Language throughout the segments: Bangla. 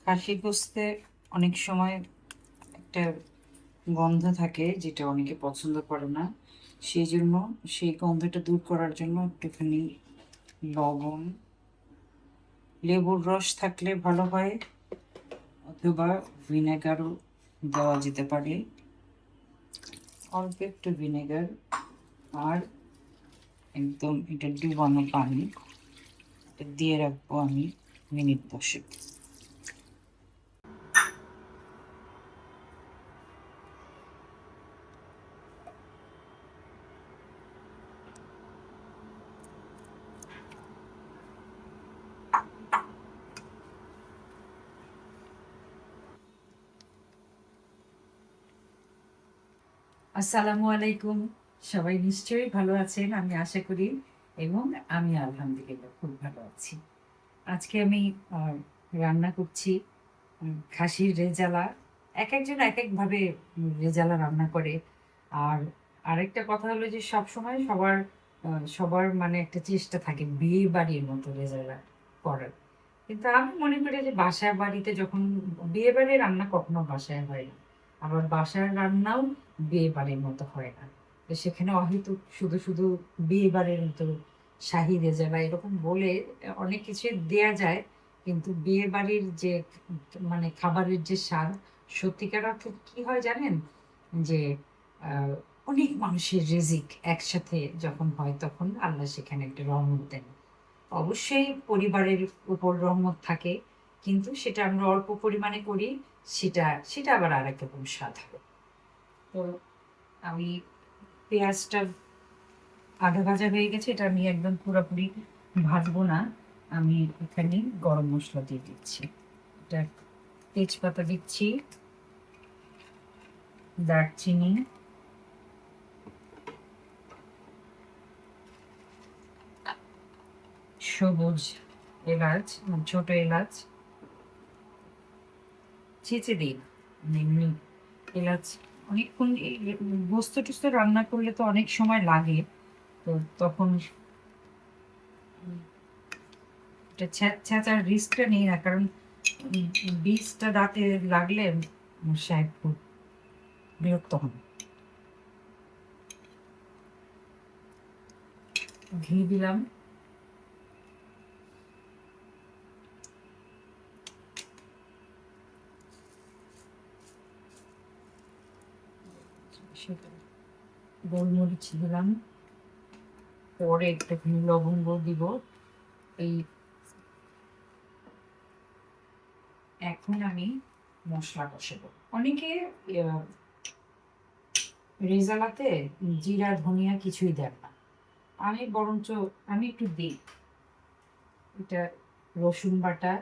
খাসি গোস্তে অনেক সময় একটা গন্ধ থাকে যেটা অনেকে পছন্দ করে না। সেই জন্য সেই গন্ধটা দূর করার জন্য একটুখানি লবণ, লেবুর রস থাকলে ভালো হয়, অথবা ভিনেগারও দেওয়া যেতে পারে। অল্প একটু ভিনেগার আর একদম এটা ডুবানো পানি দিয়ে রাখবো আমি মিনিট 10। আসসালামু আলাইকুম। সবাই নিশ্চয়ই ভালো আছেন, আমি আশা করি। এবং আমি আলহামদুলিল্লাহ খুব ভালো আছি। আজকে আমি রান্না করছি খাসির রেজালা। এক একজন এক একভাবে রেজালা রান্না করে। আর আরেকটা কথা হলো যে সব সময় সবার মানে একটা চেষ্টা থাকে বিয়ে বাড়ির মতো রেজালা করার। কিন্তু আমি মনে করি যে বাসার বাড়িতে যখন বিয়ে বাড়ির রান্না কখনো বাসায় হয় না, আবার বাসার রান্নাও বিয়ে বাড়ির মতো হয় না। তো সেখানে অহেতুক শুধু শুধু বিয়ে বাড়ির মতো শাহী রেজালা এরকম বলে অনেক কিছু দেয়া যায়, কিন্তু বিয়ে বাড়ির যে মানে খাবারের যে স্বাদ, সত্যিকার অর্থে কি হয় জানেন? যে আহ, অনেক মানুষের রিজিক একসাথে যখন হয় তখন আল্লাহ সেখানে একটা রহমত দেন। অবশ্যই পরিবারের উপর রহমত থাকে, কিন্তু সেটা আমরা অল্প পরিমাণে করি, সেটা সেটা আবার আর এক রকম স্বাদ হবে। তো আমি পেঁয়াজটা আধা ভাজা হয়ে গেছে, এটা আমি একদম পুরোপুরি ভাজবো না। আমি এখানে গরম মশলা দিয়ে দিচ্ছি। এটা তেজপাতা দিচ্ছি, দারচিনি, সবুজ এলাচ, ছোট এলাচ ছেঁচে দিই। এমনি এলাচ অনেকক্ষণ গোস্ত টোস্ত রান্না করলে তো অনেক সময় লাগে, তো তখন এটা ছেঁচার রিস্কটা নেই না, কারণ বীজটা দাঁতে লাগলে সাহেব খুব বিরক্ত হন। ঘি দিলাম, গোলমরিচ দিলাম, পরে একটুখানি লবঙ্গ দিব। এই এখন আমি মশলা কষাবো। অনেকে রেজালাতে জিরা ধনিয়া কিছুই দেন না, আমি বরঞ্চ আমি একটু দিই। এটা রসুন বাটা,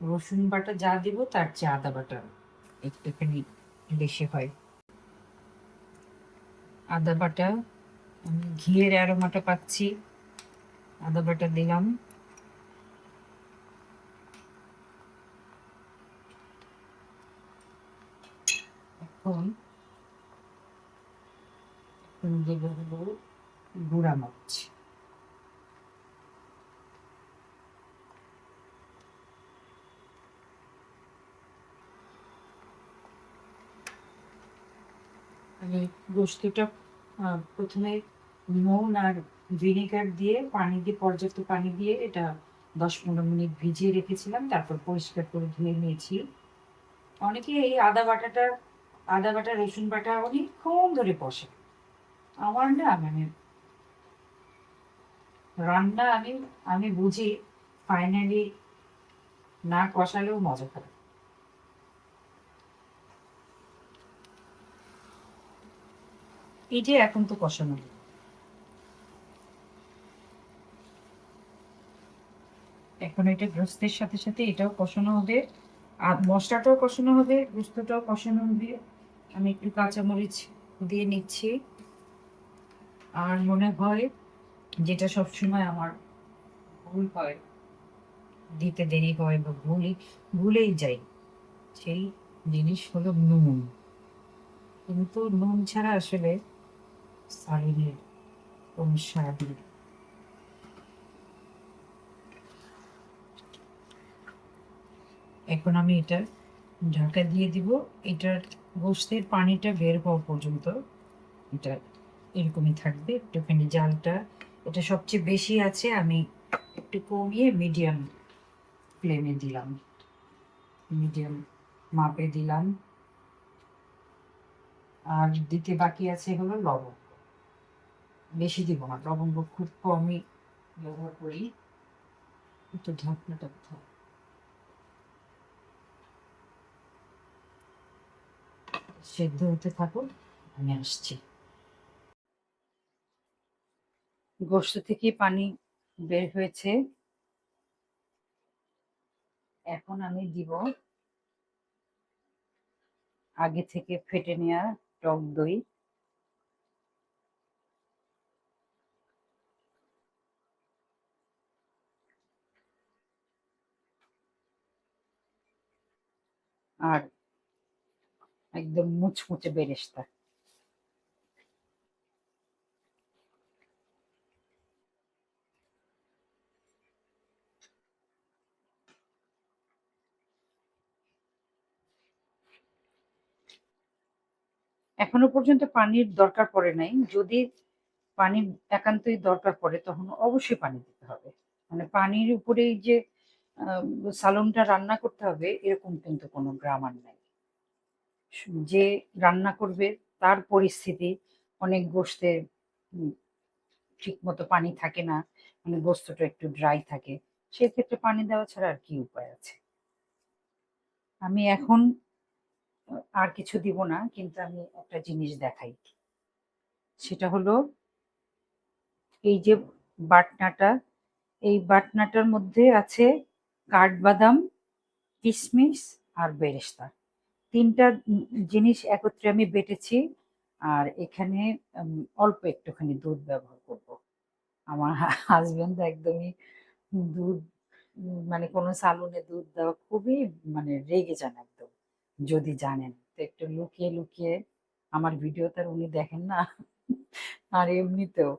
রসুন বাটা যা দিব তার চেয়ে আদা বাটা একটুখানি বেশি হয়। আদা বাটা, আমি ঘিয়ের অ্যারোমাটা পাচ্ছি, আদা বাটা দিলাম। এখন দেব হলো গুঁড়া মরিচ। আমি গোস্তটা প্রথমে নুন আর ভিনেগার দিয়ে পানি দিয়ে পর্যাপ্ত পানি দিয়ে এটা 10-15 মিনিট ভিজিয়ে রেখেছিলাম, তারপর পরিষ্কার করে ধুয়ে নিয়েছি। অনেকে এই আদা বাটা রসুন বাটা অনেকক্ষণ ধরে কষে। আমার না মানে রান্না আমি আমি বুঝি ফাইনালি না কষালেও মজা করে। এই যে এখন তো কষানো, এখন এটা গোস্তের সাথে সাথে এটাও কষানো হবে, আর মশলাটাও কষানো হবে, গোস্তটাও কষানো হবে। আমি একটু কাঁচামরিচ দিয়ে নিচ্ছি। আর মনে হয় যেটা সবসময় আমার ভুল হয়, দিতে দেরি হয় বা ভুলেই যাই, সেই জিনিস হলো নুন। কিন্তু নুন ছাড়া আসলে সারিনের কোনো স্বাদ নেই। এখন আমি এটা ঢাকা দিয়ে দিব। এটার গোশতের পানিটা বের হওয়া পর্যন্ত এটা এরকমই থাকবে। একটুখানি জালটা এটা সবচেয়ে বেশি আছে, আমি একটু কমিয়ে মিডিয়াম ফ্লেমে দিলাম, মিডিয়াম মাপে দিলাম। আর দিতে বাকি আছে হলো লবঙ্গ। বেশি দিব না, লবঙ্গ খুব কমই ব্যবহার করি। একটু ঢাকনাটা কোথাও, সেদ্ধ হতে থাকুন, আমি আসছি। গোশত থেকে পানি বের হয়েছে, এখন আমি দিব আগে থেকে ফেটে নেওয়া টক দই। আর একদম মুচমুচে বেরেস্তা। এখনো পর্যন্ত পানির দরকার পড়ে নাই। যদি পানি একান্তই দরকার পড়ে তখন অবশ্যই পানি দিতে হবে। মানে পানির উপরেই যে সালনটা রান্না করতে হবে এরকম কিন্তু কোনো গ্রামার নাই। যে রান্না করবে তার পরিস্থিতি, অনেক গোশতে ঠিক মতো পানি থাকে না, মানে গোস্তটা একটু ড্রাই থাকে, সেক্ষেত্রে পানি দেওয়া ছাড়া আর কি উপায় আছে। আমি এখন আর কিছু দিব না, কিন্তু আমি একটা জিনিস দেখাই। সেটা হলো এই যে বাটনাটা, এই বাটনাটার মধ্যে আছে কাঠবাদাম, কিশমিশ আর বেরেস্তা। তিনটা জিনিস একত্রে আমি বেটেছি। আর এখানে অল্প একটুখানি দুধ ব্যবহার করব। আমার হাজবেন্ড একদমই দুধ, মানে কোনো সালুনে দুধ দেওয়া খুবই, মানে রেগে যান একদম যদি জানেন। তো একটু লুকিয়ে লুকিয়ে, আমার ভিডিও তার উনি দেখেন না। আর এমনিতেও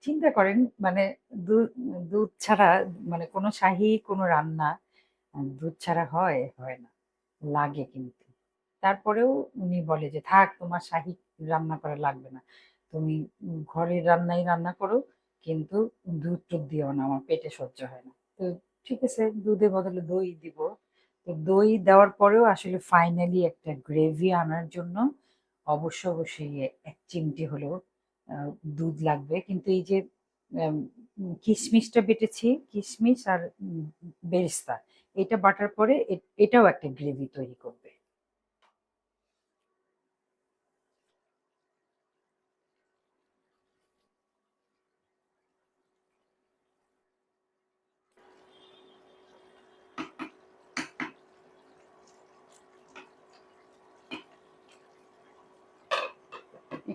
চিন্তা করেন, মানে দুধ দুধ ছাড়া, মানে কোনো শাহী কোনো রান্না দুধ ছাড়া হয় হয় না, লাগে কিন্তু। তারপরেও উনি বলে যে থাক, তোমার শাহী রান্না করা লাগবে না, তুমি ঘরের রান্নাই রান্না করো, কিন্তু দুধ টুধ দিও না, আমার পেটে সহ্য হয় না। তো ঠিক আছে, দুধের বদলে দই দিব। তো দই দেওয়ার পরেও আসলে ফাইনালি একটা গ্রেভি আনার জন্য অবশ্যই এক চিমটি হলেও দুধ লাগবে। কিন্তু এই যে আম, কিশমিশটা বেটেছি, কিশমিশ আর বেরেস্তা, এটা বাটার পরে এটাও একটা গ্রেভি তৈরি করবে।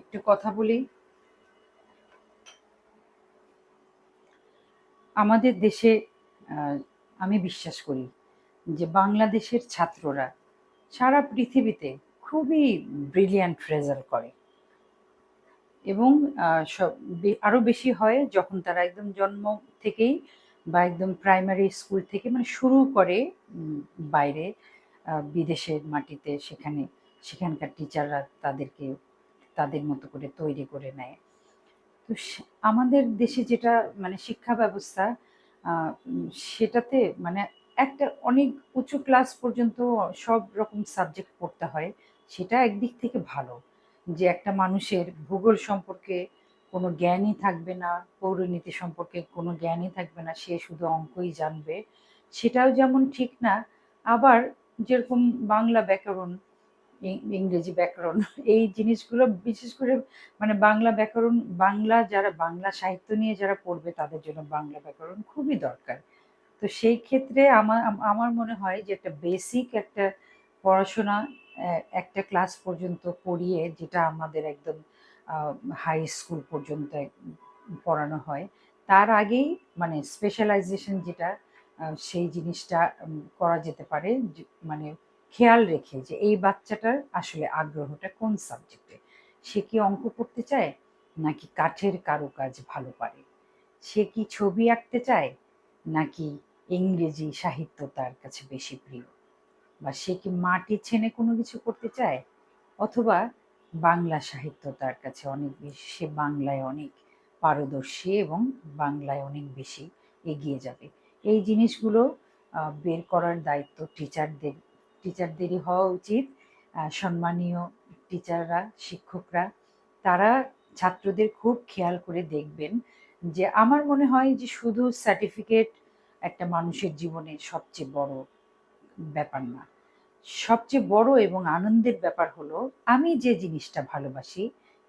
একটু কথা বলি। আমাদের দেশে আহ, আমি বিশ্বাস করি যে বাংলাদেশের ছাত্ররা সারা পৃথিবীতে খুবই ব্রিলিয়ান্ট রেজাল্ট করে। এবং আরো বেশি হয় যখন তারা একদম জন্ম থেকেই বা একদম প্রাইমারি স্কুল থেকে মানে শুরু করে বাইরে, বিদেশের মাটিতে, সেখানকার টিচাররা তাদেরকে তাদের মতো করে তৈরি করে নেয়। তো আমাদের দেশে যেটা মানে শিক্ষা ব্যবস্থা, সেটাতে মানে একটা অনেক উঁচু ক্লাস পর্যন্ত সব রকম সাবজেক্ট পড়তে হয়। সেটা একদিক থেকে ভালো, যে একটা মানুষের ভূগোল সম্পর্কে কোনো জ্ঞানই থাকবে না, পৌরনীতি সম্পর্কে কোনো জ্ঞানই থাকবে না, সে শুধু অঙ্কই জানবে, সেটাও যেমন ঠিক না। আবার যেরকম বাংলা ব্যাকরণ, ইংরেজি ব্যাকরণ, এই জিনিসগুলো বিশেষ করে মানে বাংলা ব্যাকরণ, বাংলা যারা বাংলা সাহিত্য নিয়ে যারা পড়বে তাদের জন্য বাংলা ব্যাকরণ খুবই দরকার। তো সেই ক্ষেত্রে আমার আমার মনে হয় যে একটা বেসিক একটা পড়াশোনা একটা ক্লাস পর্যন্ত পড়িয়ে, যেটা আমাদের একদম হাই স্কুল পর্যন্ত পড়ানো হয়, তার আগেই মানে স্পেশালাইজেশন যেটা, সেই জিনিসটা করা যেতে পারে। মানে খেয়াল রেখে যে এই বাচ্চাটার আসলে আগ্রহটা কোন সাবজেক্টে, সে কি অঙ্ক করতে চায়, নাকি কাঠের কারুকাজ ভালো পারে, সে কি ছবি আঁকতে চায়, নাকি ইংরেজি সাহিত্য তার কাছে বেশি প্রিয়। বা সে কি মাটি ছেনে কোনো কিছু করতে চায়, অথবা বাংলা সাহিত্য তার কাছে অনেক বেশি, সে বাংলায় অনেক পারদর্শী এবং বাংলায় অনেক বেশি এগিয়ে যাবে। এই জিনিসগুলো বের করার দায়িত্ব টিচারদেরই হওয়া উচিত। সম্মানীয় টিচাররা, শিক্ষকরা, তারা ছাত্রদের খুব খেয়াল করে দেখবেন। যে আমার মনে হয় যে শুধু সার্টিফিকেট একটা মানুষের জীবনে সবচেয়ে বড় ব্যাপার না। সবচেয়ে বড় এবং আনন্দের ব্যাপার হলো আমি যে জিনিসটা ভালোবাসি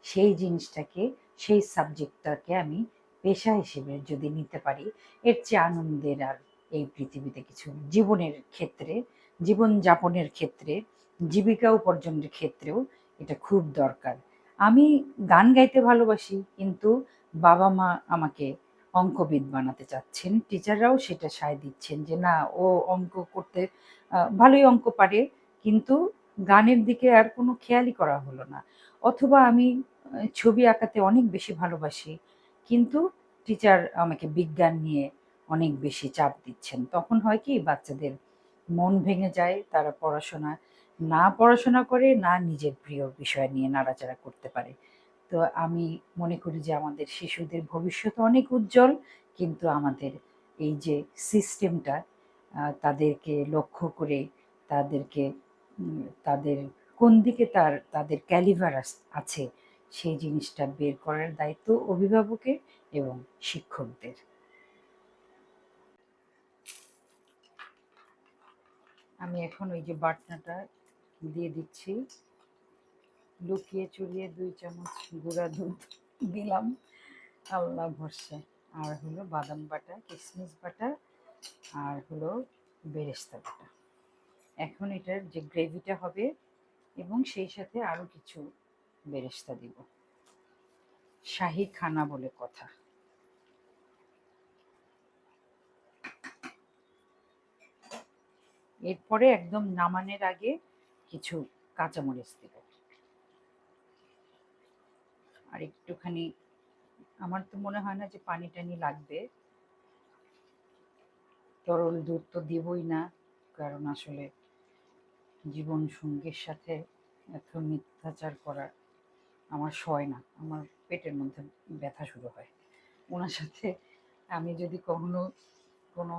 সেই জিনিসটাকে, সেই সাবজেক্টটাকে আমি পেশা হিসেবে যদি নিতে পারি, এর চেয়ে আনন্দের আর এই পৃথিবীতে কিছু নেই। জীবনের ক্ষেত্রে, জীবনযাপনের ক্ষেত্রে, জীবিকা উপার্জনের ক্ষেত্রেও এটা খুব দরকার। আমি গান গাইতে ভালোবাসি, কিন্তু বাবা মা আমাকে অঙ্কবিদ বানাতে চাচ্ছেন, টিচাররাও সেটা সায় দিচ্ছেন যে না, ও অঙ্ক করতে ভালোই অঙ্ক পারে, কিন্তু গানের দিকে আর কোনো খেয়ালই করা হলো না। অথবা আমি ছবি আঁকাতে অনেক বেশি ভালোবাসি, কিন্তু টিচার আমাকে বিজ্ঞান নিয়ে অনেক বেশি চাপ দিচ্ছেন। তখন হয় কি, বাচ্চাদের মন ভেঙে যায়, তারা পড়াশোনা করে না, নিজের প্রিয় বিষয় নিয়ে নাড়াচাড়া করতে পারে। তো আমি মনে করি যে আমাদের শিশুদের ভবিষ্যৎ অনেক উজ্জ্বল, কিন্তু আমাদের এই যে সিস্টেমটা, তাদেরকে লক্ষ্য করে, তাদেরকে তাদের কোন দিকে তাদের ক্যালিভার আছে, সেই জিনিসটা বের করার দায়িত্ব অভিভাবকের এবং শিক্ষকদের। আমি এখন ওই যে বাটনাটা দিয়ে দিচ্ছি, লুকিয়ে চুরিয়ে 2 চামচ গুঁড়া দুধ দিলাম আল্লাহ ভরসা, আর হলো বাদাম বাটা, কিশমিশ বাটা, আর হলো বেরেস্তা বাটা। এখন এটার যে গ্রেভিটা হবে, এবং সেই সাথে আরো কিছু বেরেস্তা দিব, শাহী খানা বলে কথা। এরপরে একদম নামানোর আগে কিছু কাঁচামরিচ দেব, আর একটুখানি, আমার তো মনে হয় না যে পানি টানি লাগবে, তরল দুধ তো দিবই না, কারণ আসলে জীবন সঙ্গীর সাথে এত মিথ্যাচার করা আমার সয় না, আমার পেটের মধ্যে ব্যথা শুরু হয় ওনার সাথে। আমি যদি কখনো কোনো,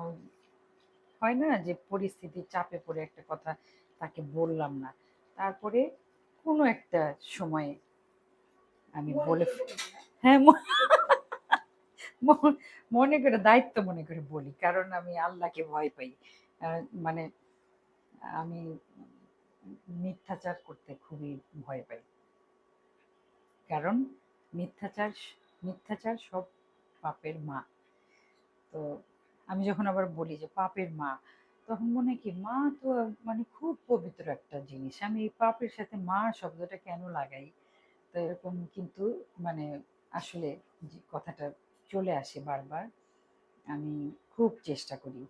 হয় না যে পরিস্থিতির চাপে পড়ে একটা কথা তাকে বললাম না, তারপরে কোনো একটা সময়ে আমি বলে হ্যাঁ, মনে করে, দায়িত্ব মনে করে বলি, কারণ আমি আল্লাহকে ভয় পাই। মানে আমি মিথ্যাচার করতে খুবই ভয় পাই, কারণ মিথ্যাচার মিথ্যাচার সব পাপের মা। তো আমি যখন আবার বলি যে পাপের মা, তখন মনে হয় কি, মা তো মানে খুব পবিত্র একটা জিনিস, আমি এই পাপের সাথে মা শব্দটা কেন লাগাই? তো এরকম কিন্তু মানে আসলে যে কথাটা চলে আসে বারবার। আমি খুব চেষ্টা করি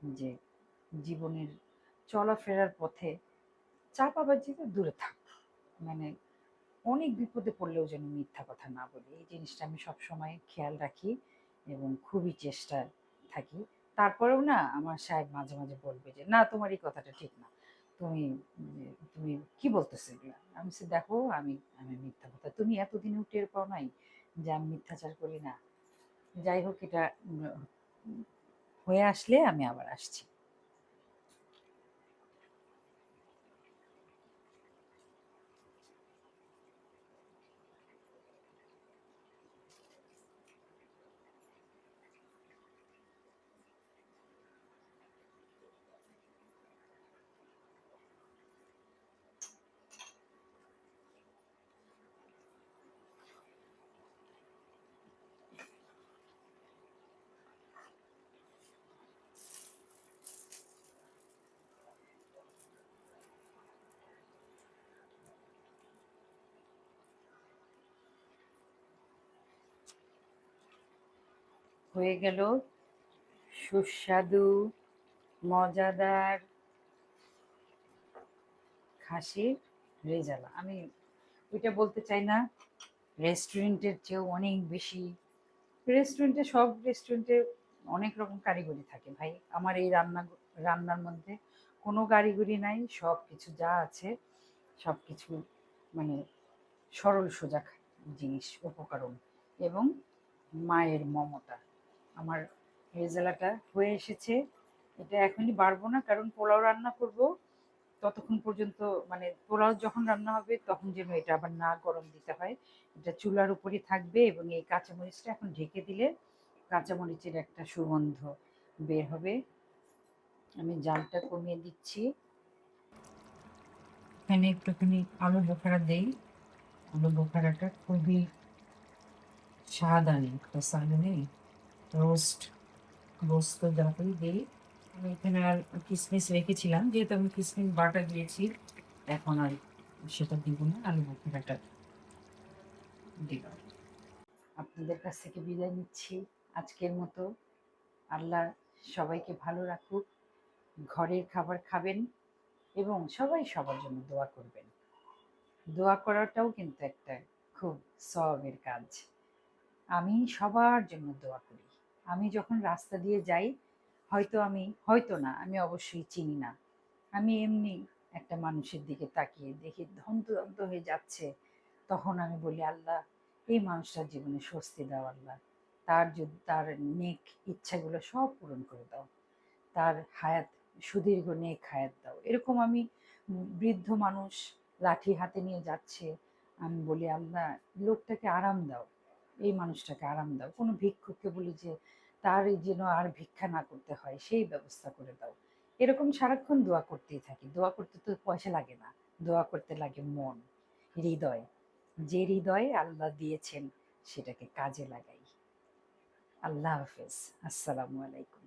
যে জীবনের চলাফেরার পথে চাপাবাজি তো দূরে থাক, মানে অনেক বিপদে পড়লেও যেন মিথ্যা কথা না বলি, এই জিনিসটা আমি সবসময় খেয়াল রাখি এবং খুবই চেষ্টায় থাকি। তারপরেও না, আমার সাহেব মাঝে মাঝে বলবে যে না, তোমার এই কথাটা ঠিক না, তুমি তুমি কি বলতেছো এগুলা? আমি বলছি, দেখো, আমি আমি মিথ্যা কথা, তুমি এতদিনেও টের পাও নাই যে আমি মিথ্যাচার করি না? যাই হোক, এটা হয়ে আসলে আমি আবার আসছি। হয়ে গেল সুস্বাদু, মজাদার খাসির রেজালা। আমি ওইটা বলতে চাই না, রেস্টুরেন্টের চেয়েও অনেক বেশি। সব রেস্টুরেন্টে অনেক রকম কারিগরি থাকে ভাই, আমার এই রান্নার মধ্যে কোনো গাড়িগুড়ি নাই, সব কিছু যা আছে সব কিছু মানে সরল সোজা জিনিস, উপকরণ এবং মায়ের মমতা। আমার রেজালাটা হয়ে এসেছে। এটা এখনই বাড়বো না, কারণ পোলাও রান্না করব। ততক্ষণ পর্যন্ত মানে পোলাও যখন রান্না হবে তখন যেন এটা আবার না গরম দিতে হয়। এটা চুলার উপরই থাকবে এবং এই কাঁচামরিচটা এখন ঢেকে দিলে কাঁচামরিচের একটা সুগন্ধ বের হবে। আমি জালটা কমিয়ে দিচ্ছি। এখানে একটুখানি আলু বোখারা দেই। আলু বোখারাটা খুবই স্বাদ আনে, একটা স্বাদ নেই রোস্ট গোস্ত যতই দিই। আমি এখানে আর কিশমিশ রেখেছিলাম, যেহেতু আমি কিশমিশ বাটা দিয়েছি, এখন আর সেটা দিব না, আলু বোখারাটা দিলাম। আপনাদের কাছ থেকে বিদায় নিচ্ছি আজকের মতো। আল্লাহ সবাইকে ভালো রাখুক, ঘরের খাবার খাবেন এবং সবাই সবার জন্য দোয়া করবেন। দোয়া করাটাও কিন্তু একটা খুব সওয়াবের কাজ। আমি সবার জন্য দোয়া করি। আমি যখন রাস্তা দিয়ে যাই, হয়তো না, আমি অবশ্যই চিনি না, আমি এমনি একটা মানুষের দিকে তাকিয়ে দেখি হন্তদন্ত হয়ে যাচ্ছে, তখন আমি বলি, আল্লাহ এই মানুষটার জীবনে স্বস্তি দাও, আল্লাহ তার নেক ইচ্ছাগুলো সব পূরণ করে দাও, তার হায়াত সুদীর্ঘ নেক হায়াত দাও। এরকম আমি বৃদ্ধ মানুষ লাঠি হাতে নিয়ে যাচ্ছে, আমি বলি, আল্লাহ লোকটাকে আরাম দাও, এই মানুষটাকে আরাম দাও। কোনো ভিক্ষুককে বলি যে তার যেন আর ভিক্ষা না করতে হয় সেই ব্যবস্থা করে দাও। এরকম সারাক্ষণ দোয়া করতেই থাকি। দোয়া করতে তো পয়সা লাগে না, দোয়া করতে লাগে মন, হৃদয়। যে হৃদয় আল্লাহ দিয়েছেন সেটাকে কাজে লাগাই। আল্লাহ হাফেজ। আসসালামু আলাইকুম।